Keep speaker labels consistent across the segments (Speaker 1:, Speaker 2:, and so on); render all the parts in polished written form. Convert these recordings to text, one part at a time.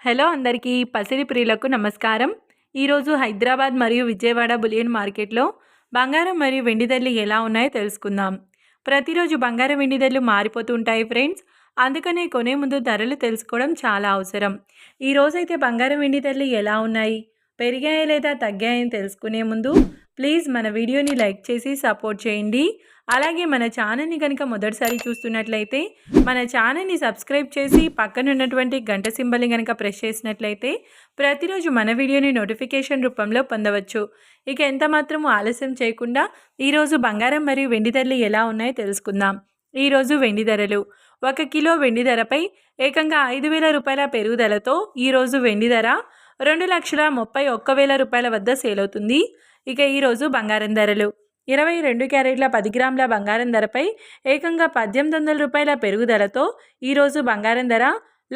Speaker 1: Hello అందరికీ పసిడి ప్రియులకు నమస్కారం. ఈరోజు హైదరాబాద్ మరియు విజయవాడ బులియన్ మార్కెట్లో బంగారం మరియు వెండి ధరలు ఎలా ఉన్నాయో తెలుసుకుందాం. ప్రతిరోజు బంగారం వెండి ధరలు మారిపోతూ ఉంటాయి ఫ్రెండ్స్. అందుకనే కొనే ముందు ధరలు తెలుసుకోవడం చాలా అవసరం. ఈరోజైతే బంగారం వెండి ధరలు ఎలా ఉన్నాయి, పెరిగాయా లేదా తగ్గాయని తెలుసుకునే ముందు ప్లీజ్ మన వీడియోని లైక్ చేసి సపోర్ట్ చేయండి. అలాగే మన ఛానల్ని కనుక మొదటిసారి చూస్తున్నట్లయితే మన ఛానల్ని సబ్స్క్రైబ్ చేసి పక్కన ఉన్నటువంటి గంట సింబల్ని కనుక ప్రెస్ చేసినట్లయితే ప్రతిరోజు మన వీడియోని నోటిఫికేషన్ రూపంలో పొందవచ్చు. ఇక ఎంత మాత్రము ఆలస్యం చేయకుండా ఈరోజు బంగారం మరియు వెండి ధరలు ఎలా ఉన్నాయో తెలుసుకుందాం. ఈరోజు వెండి ధరలు 1 కిలో వెండి ధరపై ఏకంగా 5,000 రూపాయల పెరుగుదలతో ఈరోజు వెండి ధర 2,31,000 రూపాయల వద్ద సేల్ అవుతుంది. ఇక ఈరోజు బంగారం ధరలు 22 క్యారెట్ల 10 గ్రాముల బంగారం ధరపై ఏకంగా 1,800 రూపాయల పెరుగుదలతో ఈరోజు బంగారం ధర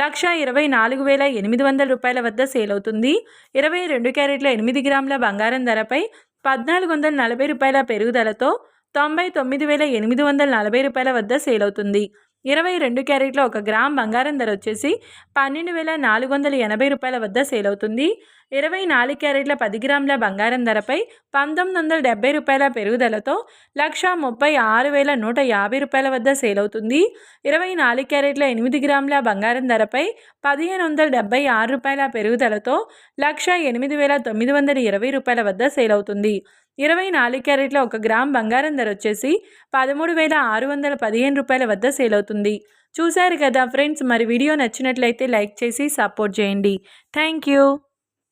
Speaker 1: 1,24,800 రూపాయల వద్ద సేల్ అవుతుంది. 22 క్యారెట్ల 8 గ్రాముల బంగారం ధరపై 1,440 రూపాయల పెరుగుదలతో 99,840 రూపాయల వద్ద సేల్ అవుతుంది. 22 క్యారెట్ల 1 గ్రామ్ బంగారం ధర వచ్చేసి 12,480 రూపాయల వద్ద సేల్ అవుతుంది. 24 క్యారెట్ల 10 గ్రాముల బంగారం ధరపై 1,970 రూపాయల పెరుగుదలతో 1,36,150 రూపాయల వద్ద సేల్ అవుతుంది. 24 క్యారెట్ల 8 గ్రాముల బంగారం ధరపై 1,576 రూపాయల పెరుగుదలతో 1,08,920 రూపాయల వద్ద సేల్ అవుతుంది. 24 క్యారెట్ల 1 గ్రామ్ బంగారం ధర వచ్చేసి 13,615 రూపాయల వద్ద సేల్ అవుతుంది. చూశారు కదా ఫ్రెండ్స్, మరి వీడియో నచ్చినట్లయితే లైక్ చేసి సపోర్ట్ చేయండి. Thank you.